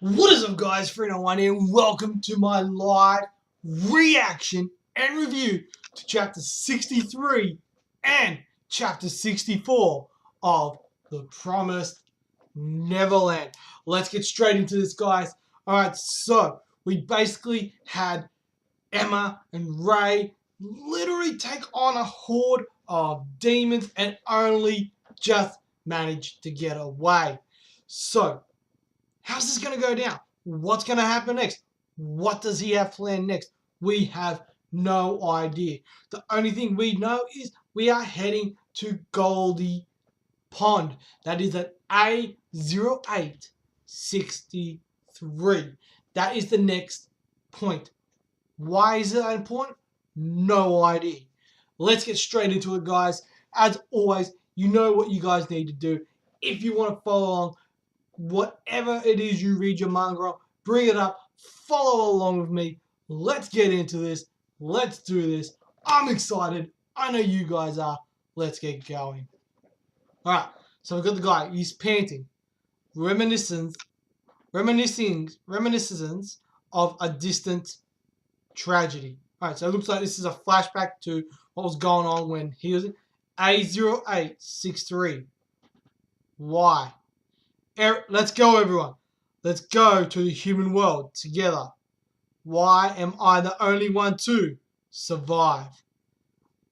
What is up, guys? 301 here, and welcome to my live reaction and review to chapter 63 and chapter 64 of The Promised Neverland. Let's get straight into this, guys. Alright, so we basically had Emma and Ray literally take on a horde of demons and only just managed to get away. So, how's this going to go down? What's going to happen next? What does he have planned next? We have no idea. The only thing we know is we are heading to Goldie Pond. That is at A0863. That is the next point. Why is that important? No idea. Let's get straight into it, guys. As always, you know what you guys need to do. If you want to follow along, whatever it is you read your manga on, bring it up, follow along with me. Let's get into this. Let's do this. I'm excited. I know you guys are. Let's get going. Alright, so we've got the guy. He's panting. Reminiscence of a distant tragedy. Alright, so it looks like this is a flashback to what was going on when he was A0863. Why? Let's go, everyone. Let's go to the human world together. Why am I the only one to survive?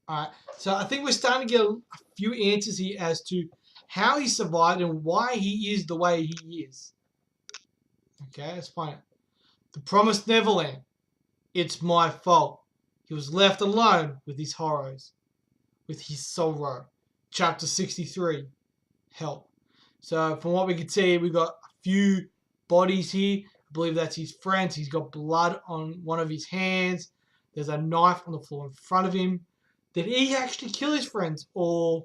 Alright, so I think we're starting to get a few answers here as to how he survived and why he is the way he is. Okay, let's find it. The Promised Neverland. It's my fault. He was left alone with his horrors, with his sorrow. Chapter 63. Help. So from what we can see, we've got a few bodies here. I believe that's his friends. He's got blood on one of his hands. There's a knife on the floor in front of him. Did he actually kill his friends, or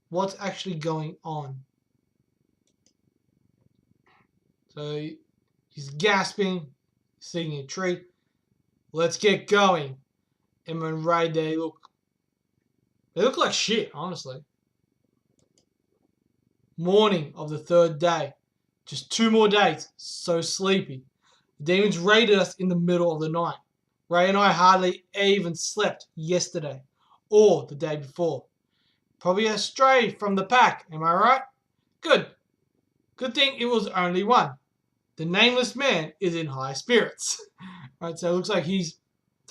what's actually going on? So he's gasping, seeking a treat. Let's get going. Emma and Ray, they look like shit, honestly. Morning of the third day. Just 2 more days. So sleepy. The demons raided us in the middle of the night. Ray and I hardly even slept yesterday or the day before. Probably astray from the pack, am I right? Good. Good thing it was only one. The nameless man is in high spirits. Right, so it looks like he's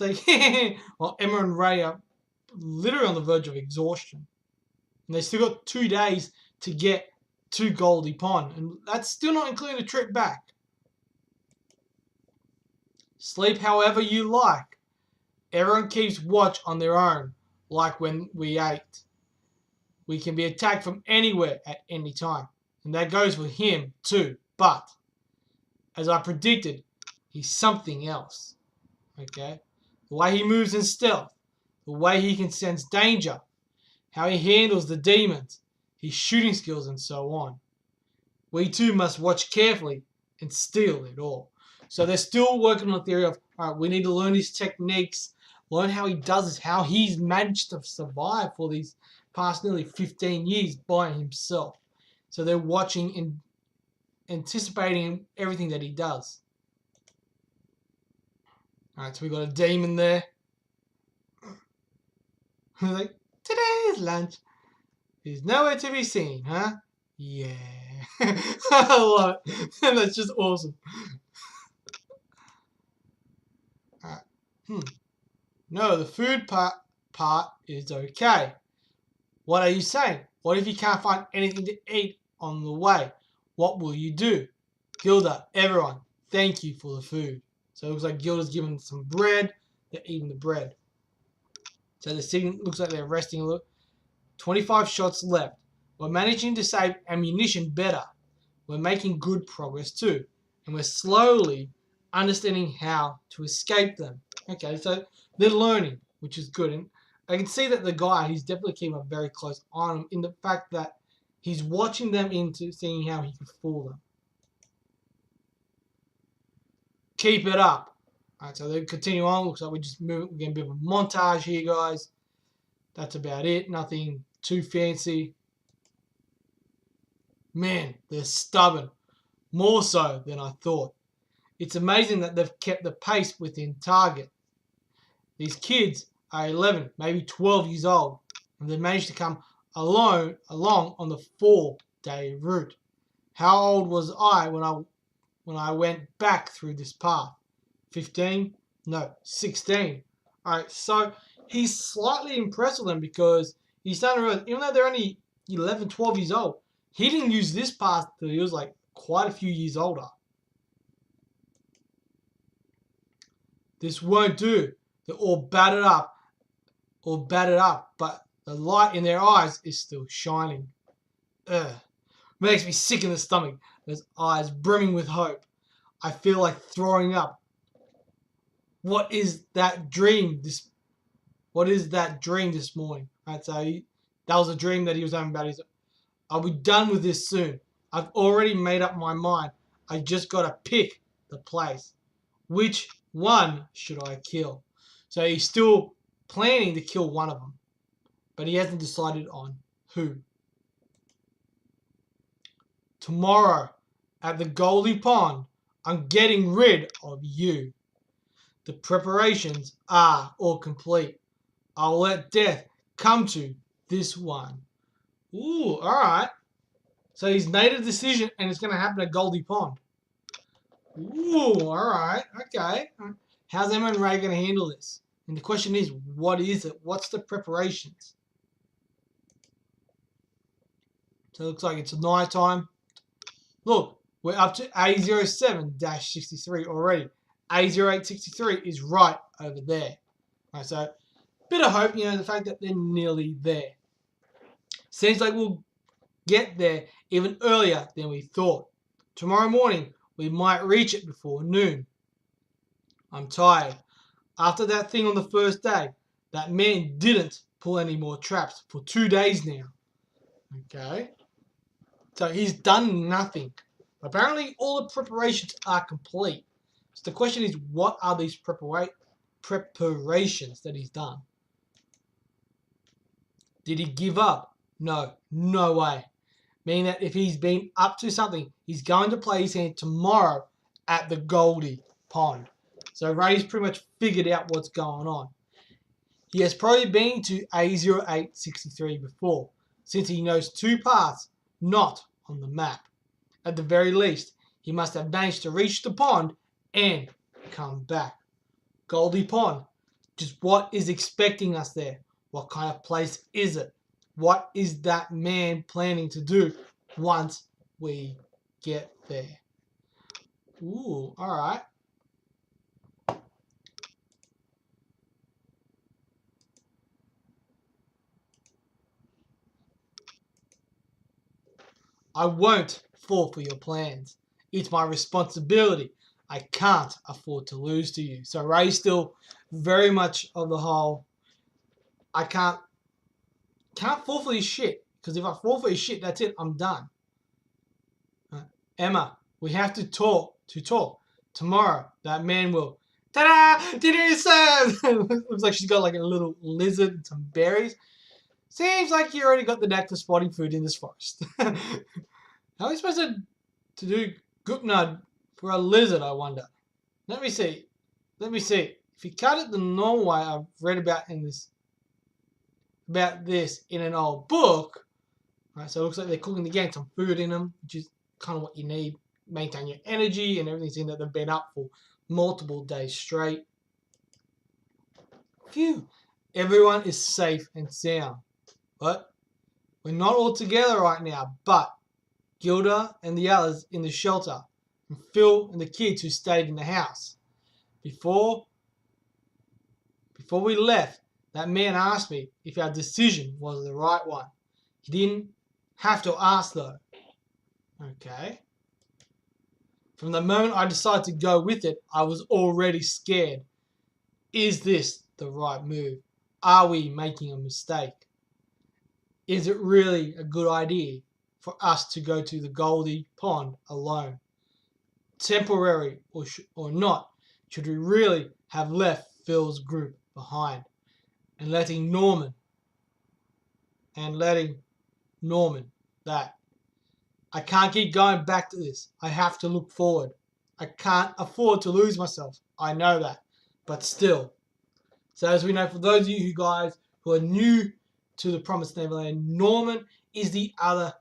like, well, Emma and Ray are literally on the verge of exhaustion. And they still got 2 days to get to Goldie Pond, and that's still not including the trip back. Sleep however you like. Everyone keeps watch on their own, like when we ate. We can be attacked from anywhere at any time, and that goes for him too. But, as I predicted, he's something else. Okay? The way he moves in stealth, the way he can sense danger, how he handles the demons, his shooting skills, and so on. We too must watch carefully and steal it all. So they're still working on the theory of, alright, we need to learn his techniques, learn how he does this, how he's managed to survive for these past nearly 15 years by himself. So they're watching and anticipating everything that he does. Alright, so we got a demon there. Like, today's lunch is nowhere to be seen, huh? Yeah. I love it. And that's just awesome. Alright. No, the food part is okay. What are you saying? What if you can't find anything to eat on the way? What will you do? Gilda, everyone, thank you for the food. So it looks like Gilda's given some bread. They're eating the bread. So the scene looks like they're resting a little. 25 shots left. We're managing to save ammunition better. We're making good progress too. And we're slowly understanding how to escape them. Okay, so they're learning, which is good. And I can see that the guy, he's definitely keeping a very close eye on them in the fact that he's watching them into seeing how he can fool them. Keep it up. Alright, so they continue on. Looks like we're getting a bit of a montage here, guys. That's about it. Nothing too fancy. Man, they're stubborn. More so than I thought. It's amazing that they've kept the pace within target. These kids are 11, maybe 12 years old, and they managed to come along on the 4-day route. How old was I when I went back through this path? 15? No, 16. Alright, so he's slightly impressed with them because he's starting to realize, even though they're only 11, 12 years old, he didn't use this path till he was like quite a few years older. This won't do. They're all battered up, but the light in their eyes is still shining. Ugh. Makes me sick in the stomach. Those eyes brimming with hope. I feel like throwing up. What is that dream this morning? Right, so that was a dream that he was having about I'll be done with this soon. I've already made up my mind. I just gotta pick the place. Which one should I kill? So he's still planning to kill one of them, but he hasn't decided on who. Tomorrow, at the Goldie Pond, I'm getting rid of you. The preparations are all complete. I'll let death come to this one. Ooh, alright. So he's made a decision and it's going to happen at Goldie Pond. Ooh, alright, okay. How's Emma and Ray going to handle this? And the question is, what is it? What's the preparations? So it looks like it's night time. Look, we're up to A07-63 already. A0863 is right over there. Right, so, bit of hope, the fact that they're nearly there. Seems like we'll get there even earlier than we thought. Tomorrow morning, we might reach it before noon. I'm tired. After that thing on the first day, that man didn't pull any more traps for 2 days now. Okay. So he's done nothing. Apparently, all the preparations are complete. So the question is, what are these preparations that he's done? Did he give up? No, no way. Meaning that if he's been up to something, he's going to play his hand tomorrow at the Goldie Pond. So Ray's pretty much figured out what's going on. He has probably been to A0863 before, since he knows 2 paths not on the map. At the very least, he must have managed to reach the pond and come back. Goldie Pond. Just what is expecting us there? What kind of place is it? What is that man planning to do once we get there? Ooh, alright. I won't fall for your plans. It's my responsibility. I can't afford to lose to you. So Ray's still very much of the whole, I can't fall for his shit. Because if I fall for his shit, that's it. I'm done. Emma, we have to talk. Tomorrow, that man will. Ta-da! Dinner is served! Looks like she's got like a little lizard and some berries. Seems like you already got the knack for spotting food in this forest. How are we supposed to do gupnad for a lizard, I wonder? Let me see. If you cut it the normal way I've read about this in an old book, right? So it looks like they're cooking the getting some food in them, which is kind of what you need. Maintain your energy and everything's in that they've been up for multiple days straight. Phew. Everyone is safe and sound. But we're not all together right now, but Gilda and the others in the shelter, and Phil and the kids who stayed in the house. Before we left, that man asked me if our decision was the right one. He didn't have to ask though. Okay. From the moment I decided to go with it, I was already scared. Is this the right move? Are we making a mistake? Is it really a good idea for us to go to the Goldie Pond alone? Temporary or not, should we really have left Phil's group behind and letting Norman that I can't keep going back to this. I have to look forward. I can't afford to lose myself. I know that. But still. So as we know, for those of you guys who are new to the Promised Neverland, Norman is the other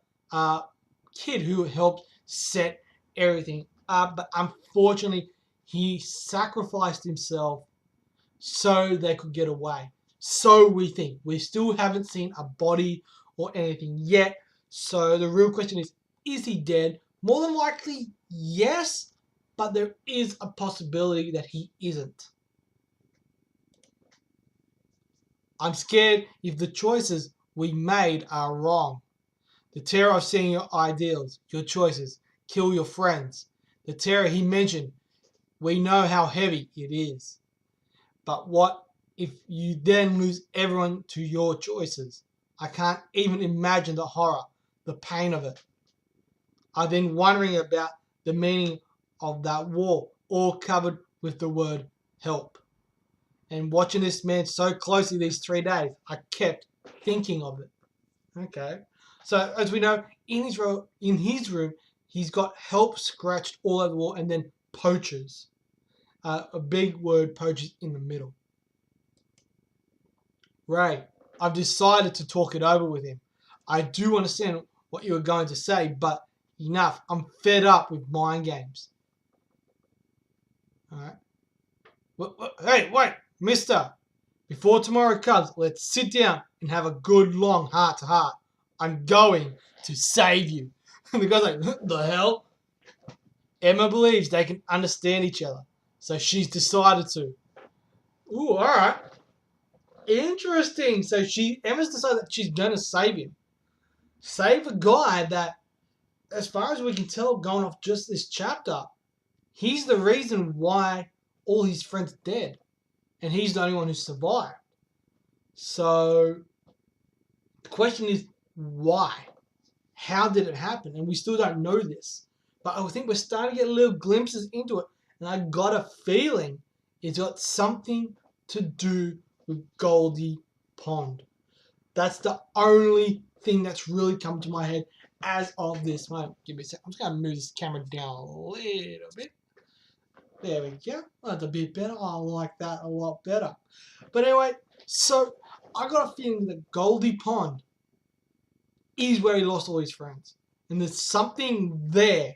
kid who helped set everything up. But unfortunately, he sacrificed himself so they could get away. So we think. We still haven't seen a body or anything yet. So the real question is he dead? More than likely, yes. But there is a possibility that he isn't. I'm scared if the choices we made are wrong. The terror of seeing your ideals, your choices, kill your friends. The terror he mentioned, we know how heavy it is. But what if you then lose everyone to your choices? I can't even imagine the horror, the pain of it. I'm then wondering about the meaning of that wall, all covered with the word help. And watching this man so closely these 3 days, I kept thinking of it. Okay. So as we know, in his room, he's got help scratched all over the wall, and then poachers. A big word, poachers, in the middle. Ray, I've decided to talk it over with him. I do understand what you were going to say, but enough. I'm fed up with mind games. All right. Hey, wait, mister. Before tomorrow comes, let's sit down and have a good long heart-to-heart. I'm going to save you. And the guy's like, the hell? Emma believes they can understand each other, so she's decided to. Ooh, all right. Interesting. So Emma's decided that she's going to save him. Save a guy that, as far as we can tell, going off just this chapter, he's the reason why all his friends are dead. And he's the only one who survived. So the question is, why? How did it happen? And we still don't know this. But I think we're starting to get little glimpses into it. And I got a feeling it's got something to do with Goldie Pond. That's the only thing that's really come to my head as of this moment. Give me a sec. I'm just going to move this camera down a little bit. There we go. That's a bit better. I like that a lot better. But anyway, so I got a feeling that Goldie Pond is where he lost all his friends. And there's something there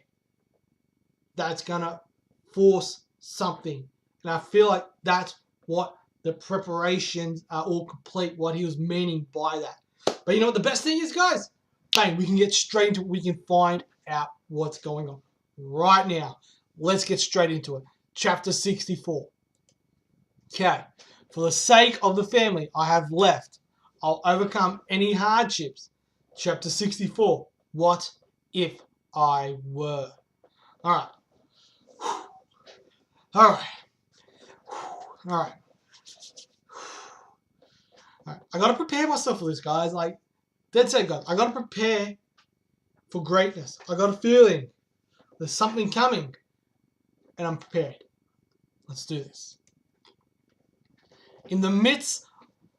that's going to force something. And I feel like that's what the preparations are all complete, what he was meaning by that. But you know what the best thing is, guys? Bang, we can get straight into it. We can find out what's going on right now. Let's get straight into it. Chapter 64. Okay. For the sake of the family I have left, I'll overcome any hardships. Chapter 64. What if I were? Alright. Alright. Alright. I gotta prepare myself for this, guys. Like, that's it, guys. I gotta prepare for greatness. I got a feeling there's something coming. And I'm prepared. Let's do this. In the midst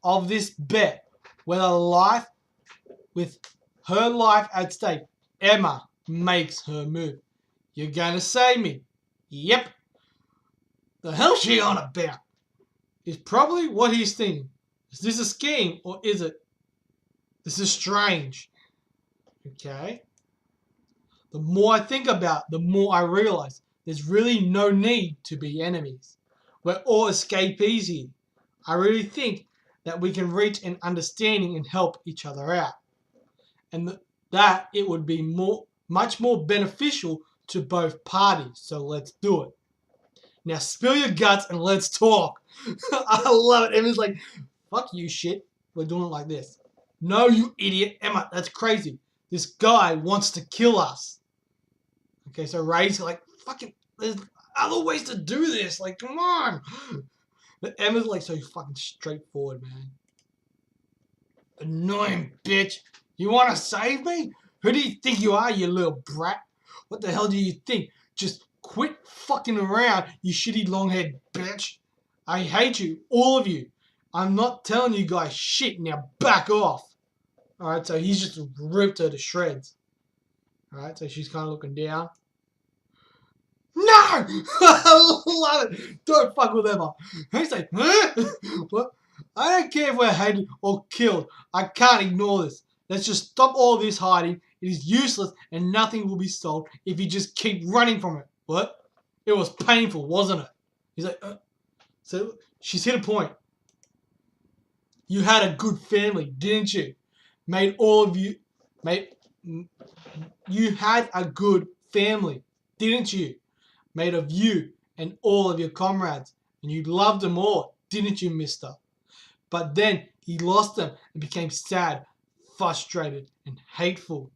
of this bet, with her life at stake, Emma makes her move. You're gonna save me? Yep. The hell's she on about? Is probably what he's thinking. Is this a scheme or is it? This is strange. Okay. The more I think about it, the more I realize there's really no need to be enemies. We're all escapees here. I really think that we can reach an understanding and help each other out. And that it would be much more beneficial to both parties. So let's do it. Now spill your guts and let's talk. I love it. Emma's like, fuck you shit. We're doing it like this. No, you idiot. Emma, that's crazy. This guy wants to kill us. Okay, so Ray's like, fucking, there's other ways to do this. Like, come on. But Emma's like so fucking straightforward, man. Annoying bitch. You want to save me? Who do you think you are, you little brat? What the hell do you think? Just quit fucking around, you shitty long-haired bitch. I hate you, all of you. I'm not telling you guys shit. Now back off. Alright, so he's just ripped her to shreds. Alright, so she's kind of looking down. No! I love it. Don't fuck with Emma. He's like, huh? What? I don't care if we're hated or killed. I can't ignore this. Let's just stop all this hiding. It is useless and nothing will be solved if you just keep running from it. What? It was painful, wasn't it? He's like, So she's hit a point. You had a good family, didn't you? Made all of you, made, you had a good family, didn't you? Made of you and all of your comrades, and you loved them all, didn't you, mister? But then he lost them and became sad, frustrated, and hateful.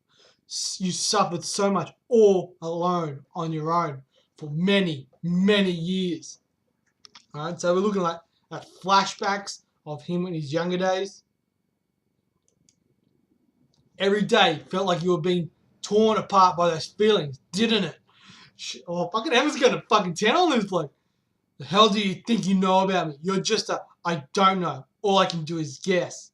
You suffered so much all alone on your own for many, many years. Alright, so we're looking at flashbacks of him in his younger days. Every day felt like you were being torn apart by those feelings, didn't it? Oh, fucking Emma's got a fucking 10 on this bloke. The hell do you think you know about me? You're just I don't know. All I can do is guess.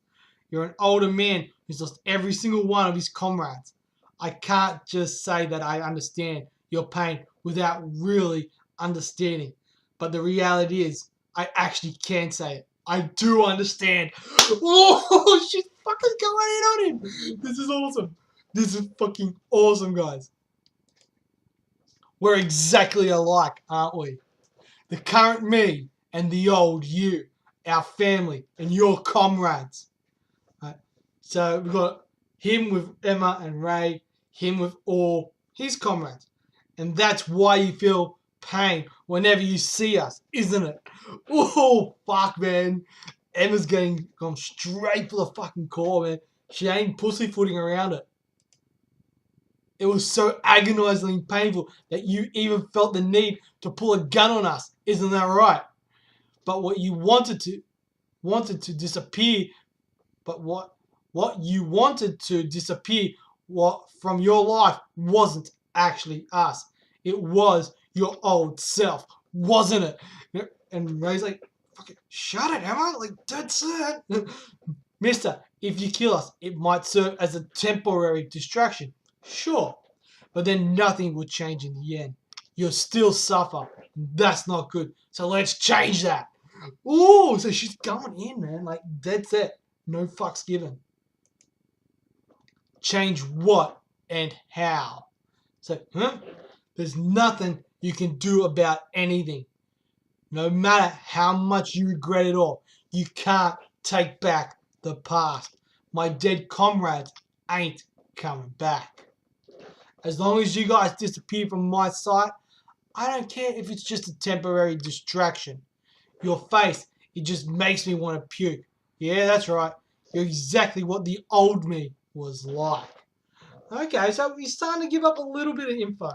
You're an older man who's lost every single one of his comrades. I can't just say that I understand your pain without really understanding. But the reality is, I actually can say it. I do understand. Oh, she's fucking going in on him. This is awesome. This is fucking awesome, guys. We're exactly alike, aren't we? The current me and the old you, our family and your comrades. Right? So we've got him with Emma and Ray, him with all his comrades. And that's why you feel pain whenever you see us, isn't it? Oh, fuck, man. Emma's gone straight for the fucking core, man. She ain't pussyfooting around it. It was so agonizingly painful that you even felt the need to pull a gun on us. Isn't that right? But what you wanted to disappear, but what you wanted to disappear from your life wasn't actually us. It was your old self, wasn't it? And Ray's like, fucking shut it, Emma. Like, that's it. Mister, if you kill us, it might serve as a temporary distraction. Sure, but then nothing will change in the end. You'll still suffer. That's not good. So let's change that. Ooh, so she's going in, man. Like, dead set. No fucks given. Change what and how? So, there's nothing you can do about anything. No matter how much you regret it all, you can't take back the past. My dead comrades ain't coming back. As long as you guys disappear from my sight, I don't care if it's just a temporary distraction. Your face, it just makes me want to puke. Yeah, that's right. You're exactly what the old me was like. Okay, so we're starting to give up a little bit of info.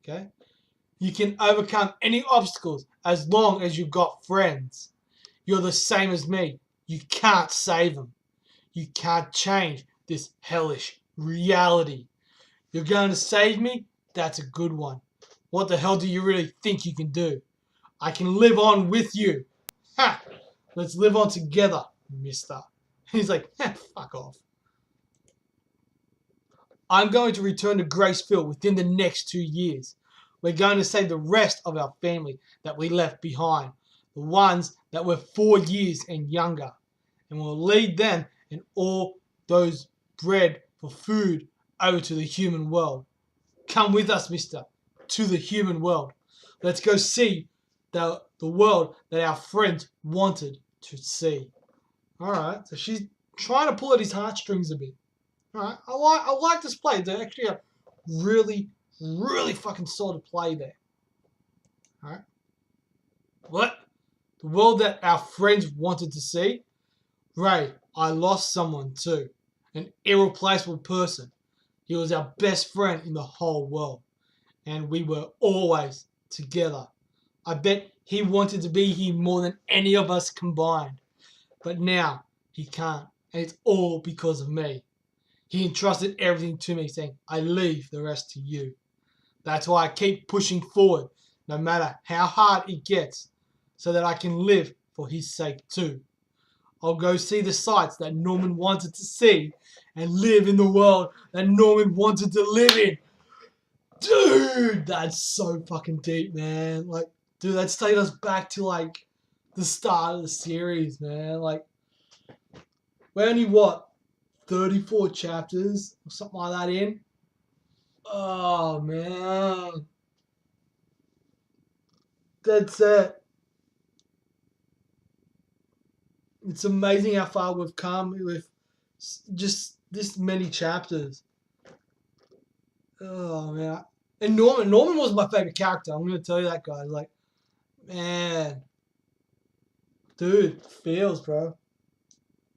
Okay? You can overcome any obstacles as long as you've got friends. You're the same as me. You can't save them. You can't change this hellish reality. You're going to save me? That's a good one. What the hell do you really think you can do? I can live on with you. Ha! Let's live on together, mister. He's like, fuck off. I'm going to return to Graceville within the next 2 years. We're going to save the rest of our family that we left behind. The ones that were 4 years and younger. And we'll lead them and all those bred for food over to the human world. Come with us, mister, to the human world. Let's go see the world that our friends wanted to see. Alright, so she's trying to pull at his heartstrings a bit. Alright, I like this play. They actually have really, really fucking solid play there. Alright. What? The world that our friends wanted to see? Ray, I lost someone too. An irreplaceable person. He was our best friend in the whole world. And we were always together. I bet he wanted to be here more than any of us combined. But now he can't. And it's all because of me. He entrusted everything to me, saying, I leave the rest to you. That's why I keep pushing forward, no matter how hard it gets, so that I can live for his sake too. I'll go see the sights that Norman wanted to see and live in the world that Norman wanted to live in. Dude! Dude, that's so fucking deep, man. Like, dude, that's taking us back to like the start of the series, man. Like, we're only what 34 chapters or something like that in. Oh man, that's it. It's amazing how far we've come with just this many chapters. Oh man, and Norman was my favorite character. I'm gonna tell you that, guy. Like, man, dude, feels, bro.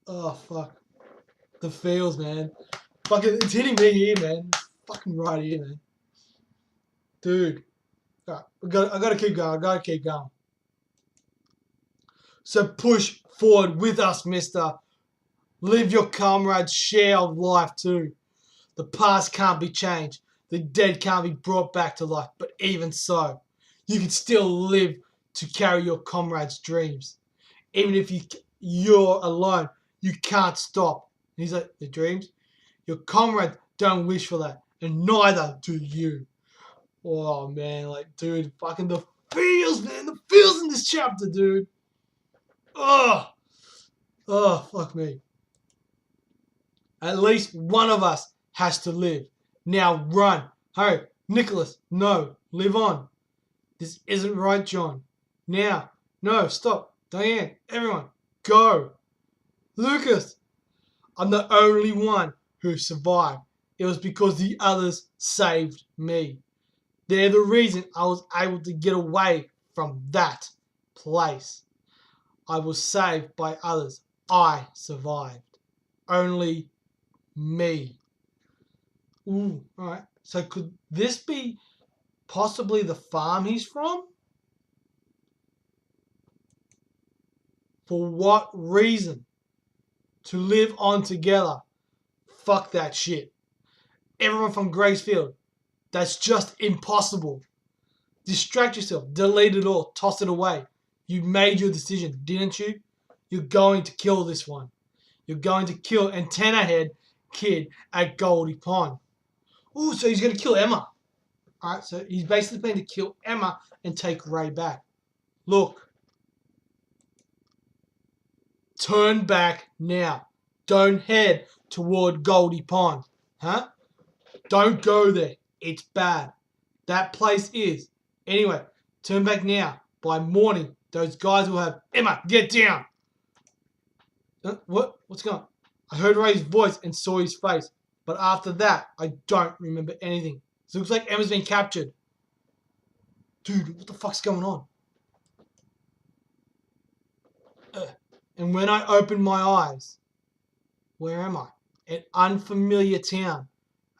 Oh fuck, the feels, man. Fucking, it's hitting me here, man. Fucking right here, man. Dude, alright, I gotta keep going. I gotta keep going. So push forward with us, mister. Live your comrade's share of life too. The past can't be changed. The dead can't be brought back to life. But even so, you can still live to carry your comrade's dreams. Even if you're alone, you can't stop. And he's like, the dreams? Your comrades don't wish for that. And neither do you. Oh, man. Like, dude, fucking the feels, man. The feels in this chapter, dude. Oh. Oh, fuck me. At least one of us has to live. Now run. Hurry. Nicholas, no. Live on. This isn't right, John. Now. No, stop. Diane, everyone, go. Lucas, I'm the only one who survived. It was because the others saved me. They're the reason I was able to get away from that place. I was saved by others. I survived. Only me. Ooh, alright. So could this be possibly the farm he's from? For what reason? To live on together. Fuck that shit. Everyone from Gracefield. That's just impossible. Distract yourself. Delete it all. Toss it away. You made your decision, didn't you? You're going to kill this one. You're going to kill Antenna Head Kid at Goldie Pond. Ooh, so he's going to kill Emma. Alright, so he's basically going to kill Emma and take Ray back. Look. Turn back now. Don't head toward Goldie Pond. Huh? Don't go there. It's bad. That place is. Anyway, turn back now. By morning, those guys will have... Emma, get down! What? What's going on? I heard Ray's voice and saw his face. But after that, I don't remember anything. So it looks like Emma's been captured. Dude, what the fuck's going on? And when I opened my eyes, where am I? An unfamiliar town.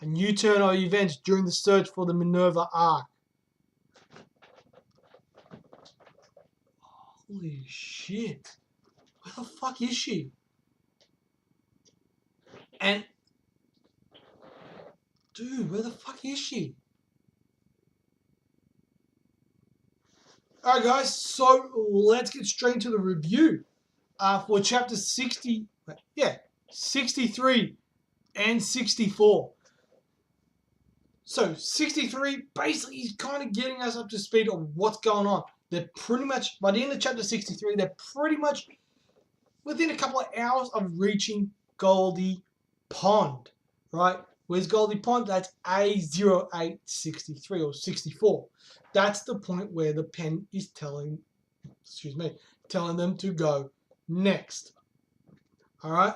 A new turn of events during the search for the Minerva Ark. Holy shit. Where the fuck is she? And... Dude, where the fuck is she? Alright guys, so let's get straight into the review. For chapter 63 and 64. So 63 basically is kind of getting us up to speed on what's going on. They're pretty much, by the end of chapter 63, they're pretty much within a couple of hours of reaching Goldie Pond, right? Where's Goldie Pond? That's A0863 or 64. That's the point where the pen is telling them to go next. Alright?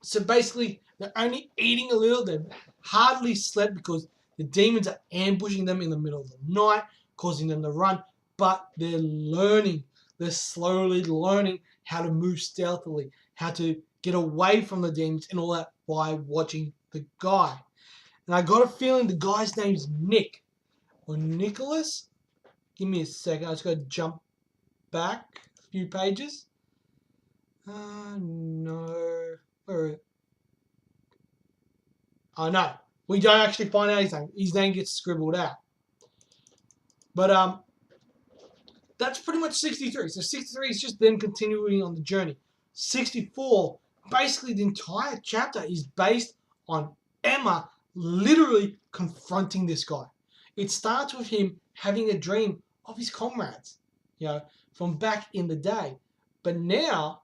So basically, they're only eating a little. They've hardly slept because the demons are ambushing them in the middle of the night, causing them to run. But they're learning. They're slowly learning how to move stealthily, how to get away from the demons and all that by watching the guy. And I got a feeling the guy's name's Nick. Or Nicholas? Give me a second. I just got to jump back a few pages. No. Where is it? Oh, no. We don't actually find out his name. His name gets scribbled out. But, that's pretty much 63. So 63 is just them continuing on the journey. 64, basically the entire chapter is based on Emma literally confronting this guy. it starts with him having a dream of his comrades, from back in the day. But now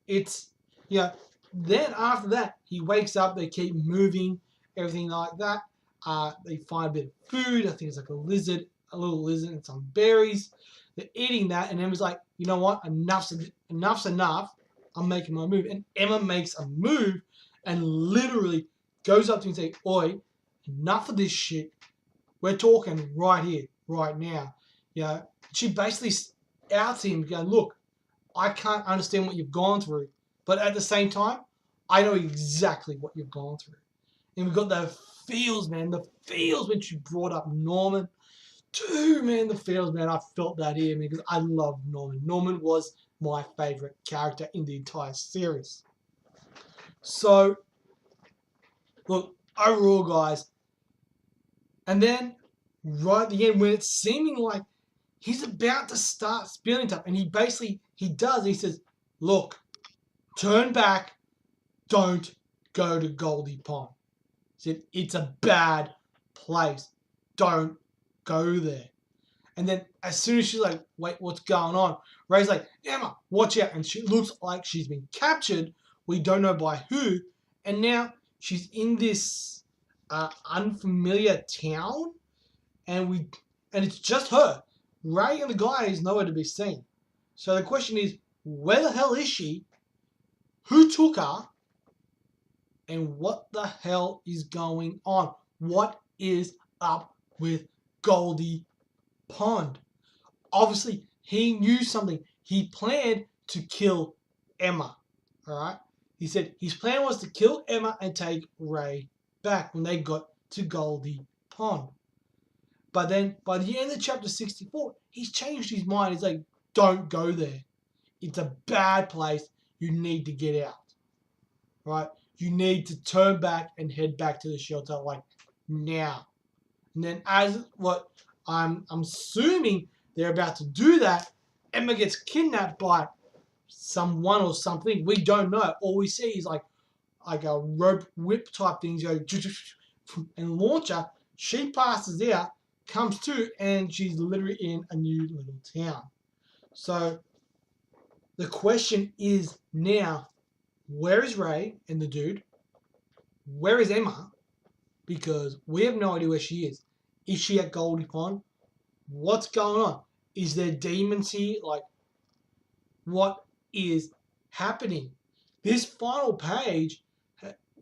it's, then after that, he wakes up, they keep moving, everything like that. They find a bit of food. I think it's like a little lizard and some berries. They're eating that, and Emma's like, you know what? Enough's enough. I'm making my move. And Emma makes a move and literally goes up to him and says, oi, enough of this shit. We're talking right here, right now. She basically outs him going, look, I can't understand what you've gone through, but at the same time, I know exactly what you've gone through. And we've got the feels, man. The feels when she brought up Norman. Dude, man, the feels, man. I felt that here, man, because I love Norman. Norman was my favorite character in the entire series. So, look, overall, guys, and then right at the end, when it's seeming like he's about to start spilling up, and he does, he says, look, turn back, don't go to Goldie Pond. He said, it's a bad place. Don't go there. And then as soon as she's like, wait, what's going on? Ray's like, Emma, watch out. And she looks like she's been captured. We don't know by who. And now she's in this unfamiliar town. And it's just her. Ray and the guy is nowhere to be seen. So the question is, where the hell is she? Who took her? And what the hell is going on? What is up with Goldie Pond? Obviously, he knew something. He planned to kill Emma. Alright? He said his plan was to kill Emma and take Ray back when they got to Goldie Pond. But then, by the end of chapter 64, he's changed his mind. He's like, don't go there. It's a bad place. You need to get out. Right? You need to turn back and head back to the shelter, like, now. And then as what I'm assuming they're about to do that, Emma gets kidnapped by someone or something. We don't know. All we see is like a rope whip type things go and launch her. She passes out, comes to, and she's literally in a new little town. So the question is now, where is Ray and the dude? Where is Emma? Because we have no idea where she is. Is she at Goldie Pond? What's going on? Is there demons here? Like, what is happening? This final page,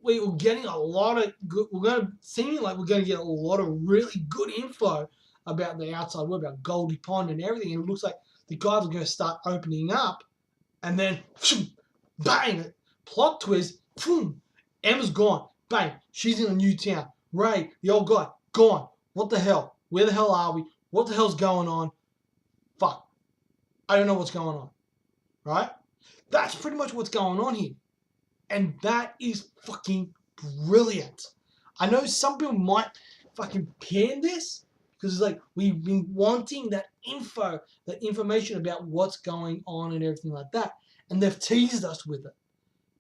we're getting a lot of good, seeming like we're going to get a lot of really good info about the outside world, about Goldie Pond and everything. And it looks like the guys are going to start opening up, and then bang, plot twist, boom, Emma's gone, bang, she's in a new town. Ray, the old guy, gone. What the hell? Where the hell are we? What the hell's going on? Fuck. I don't know what's going on. Right? That's pretty much what's going on here. And that is fucking brilliant. I know some people might fucking pan this, because it's like, we've been wanting that information about what's going on and everything like that. And they've teased us with it.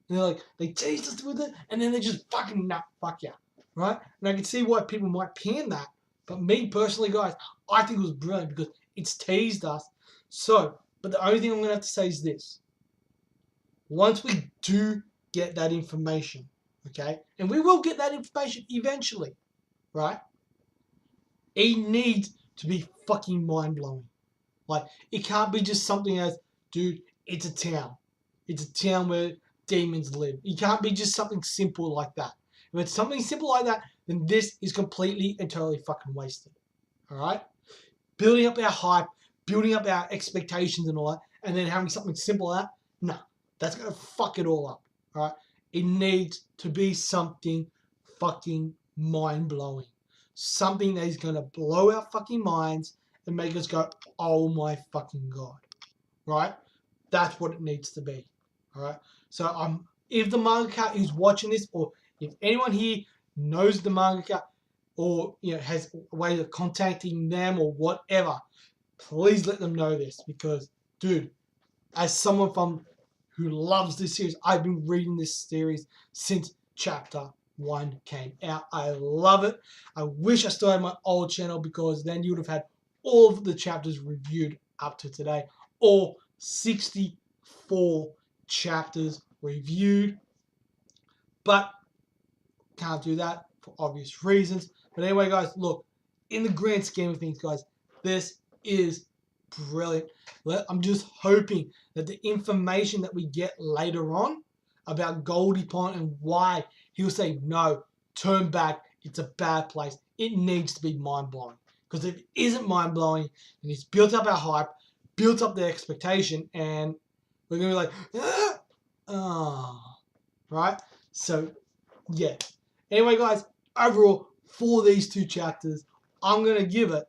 And they're like, they teased us with it, and then they just fucking, nah, fuck yeah. Right? And I can see why people might pan that. But me personally, guys, I think it was brilliant because it's teased us. So, but the only thing I'm going to have to say is this. Once we do get that information, okay, and we will get that information eventually, right? It needs to be fucking mind-blowing. Like, it can't be just something as, dude, it's a town. It's a town where demons live. It can't be just something simple like that. If it's something simple like that, then this is completely and totally fucking wasted. Alright? Building up our hype, building up our expectations and all that, and then having something simple like that, no. That's going to fuck it all up. Alright? It needs to be something fucking mind-blowing. Something that is going to blow our fucking minds and make us go, oh my fucking god. Right? That's what it needs to be. Alright? So if the mangaka is watching this, or if anyone here knows the mangaka, or has a way of contacting them or whatever, please let them know this, because, dude, as someone who loves this series, I've been reading this series since chapter 1 came out. I love it. I wish I still had my old channel, because then you would have had all of the chapters reviewed up to today. All 64 chapters reviewed. But can't do that for obvious reasons. But anyway, guys, look, in the grand scheme of things, guys, this is brilliant. I'm just hoping that the information that we get later on about Goldie Pond and why he'll say, no, turn back, it's a bad place, it needs to be mind-blowing. Because if it isn't mind-blowing, then he's built up our hype, built up the expectation, and we're going to be like, right? So, yeah. Anyway, guys, overall, for these 2 chapters, I'm going to give it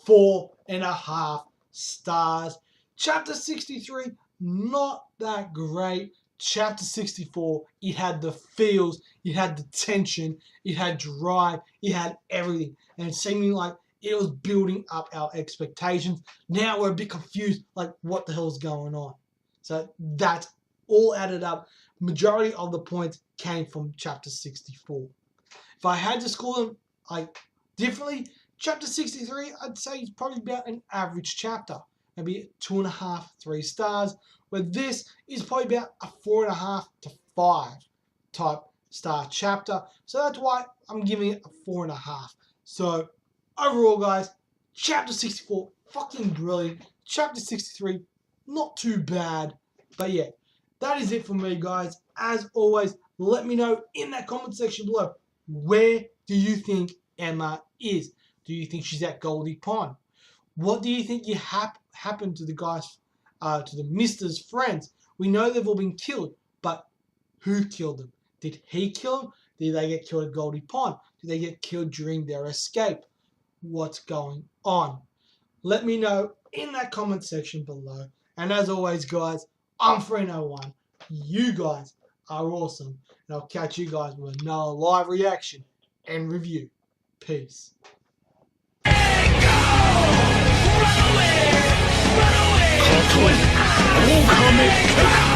4.5 stars. Chapter 63, not that great. Chapter 64, it had the feels, it had the tension, it had drive, it had everything. And it seemed like it was building up our expectations. Now we're a bit confused, like what the hell's going on? So that's all added up. Majority of the points came from chapter 64. If I had to score them like differently, chapter 63, I'd say it's probably about an average chapter. Maybe 2.5, 3 stars. Where this is probably about a 4.5 to 5 type star chapter. So that's why I'm giving it a 4.5. So overall, guys, chapter 64, fucking brilliant. Chapter 63, not too bad. But yeah, that is it for me, guys. As always, let me know in that comment section below, where do you think Emma is? Do you think she's at Goldie Pond? What do you think happened to the guys, to the Mister's friends? We know they've all been killed, but who killed them? Did he kill them? Did they get killed at Goldie Pond? Did they get killed during their escape? What's going on? Let me know in that comment section below. And as always, guys, I'm Free01. You guys are awesome. And I'll catch you guys with another live reaction and review. Peace. Run away!